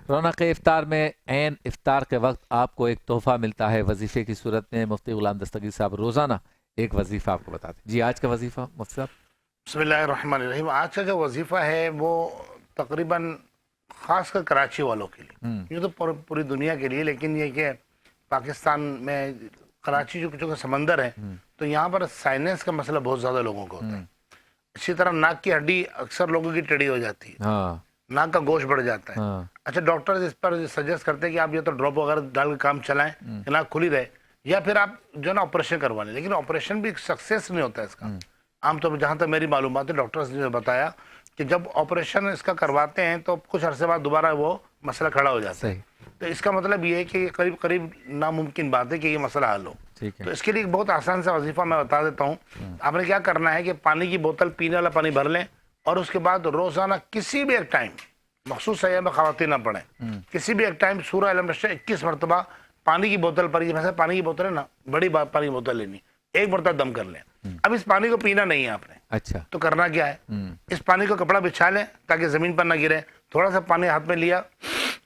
रौनक इफ्तार में ऐन इफ्तार के वक्त आपको एक तोहफा मिलता है वजीफे की सूरत में। मुफ्ती गुलाम दस्तगीर साहब रोज़ाना एक वजीफा आपको बताते हैं। जी आज का वजीफा मुफ्ती साहब। बिस्मिल्लाहिर्रहमानिर्रहीम। आज का जो वजीफ़ा है वो तकरीबन ख़ास कर कराची वालों के लिए, ये तो पूरी दुनिया के लिए, लेकिन ये कि पाकिस्तान में कराची जो समंदर है तो यहाँ पर साइनेस का मसला बहुत ज़्यादा लोगों को होता है। इसी तरह नाक की हड्डी अक्सर लोगों की टेढ़ी हो जाती है, हाँ नाक का गोश्त बढ़ जाता है। हाँ अच्छा, डॉक्टर इस पर सजेस्ट करते हैं कि आप ये तो ड्रॉप वगैरह डाल के काम चलाएं कि नाक खुली रहे, या फिर आप जो है ना ऑपरेशन करवा लें। लेकिन ऑपरेशन भी सक्सेस नहीं होता है इसका। आमतौर पर जहाँ तक मेरी मालूमात है, डॉक्टर्स ने बताया कि जब ऑपरेशन इसका करवाते हैं तो कुछ अरसे बाद दोबारा वो मसला खड़ा हो जाता है। सही, तो इसका मतलब ये है कि करीब करीब नामुमकिन बात है कि ये मसला हल हो। ठीक है। तो इसके लिए एक बहुत आसान सा वजीफा मैं बता देता हूँ। आपने क्या करना है कि पानी की बोतल, पीने वाला पानी भर लें, और उसके बाद रोजाना किसी भी एक टाइम, मखसूस अय्याम में खवातीन ना पड़े, किसी भी एक टाइम सूरह अल नशर 21 मरतबा पानी की बोतल पर, जैसे पानी की बोतल है ना, बड़ी पानी की बोतल लेनी, एक मरतबा दम कर लें। अब इस पानी को पीना नहीं है आपने, अच्छा, तो करना क्या है, इस पानी को कपड़ा बिछा लें ताकि जमीन पर ना गिरे। थोड़ा सा पानी हाथ में लिया,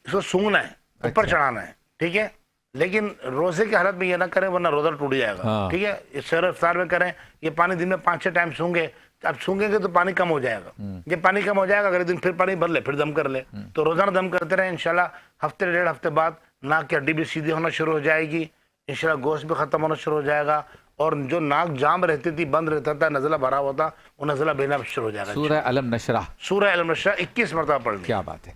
इसको सूंघना है, ऊपर चढ़ाना है, ठीक है। लेकिन रोजे की हालत में ये ना करें वरना रोजा टूट जाएगा। हाँ। ठीक है, इस सहर इफ्तार में करें। ये पानी दिन में 5-6 टाइम सूंघे, अब सूंघेंगे तो पानी कम हो जाएगा। ये पानी कम हो जाएगा, अगले दिन फिर पानी भर ले, फिर दम कर ले। तो रोजाना दम करते रहे, इंशाल्लाह हफ्ते 1.5 हफ्ते बाद नाक की हड्डी भी सीधी होना शुरू हो जाएगी, इंशाल्लाह गोश्त भी खत्म होना शुरू हो जाएगा, और जो नाक जाम रहती थी, बंद रहता था, नज़ला भरा हुआ था, वो नज़ला बहना शुरू हो जाएगा। सूरह अलम नशरा, सूरह अल नशरा 21 मरतबा पढ़ लें। क्या बात है।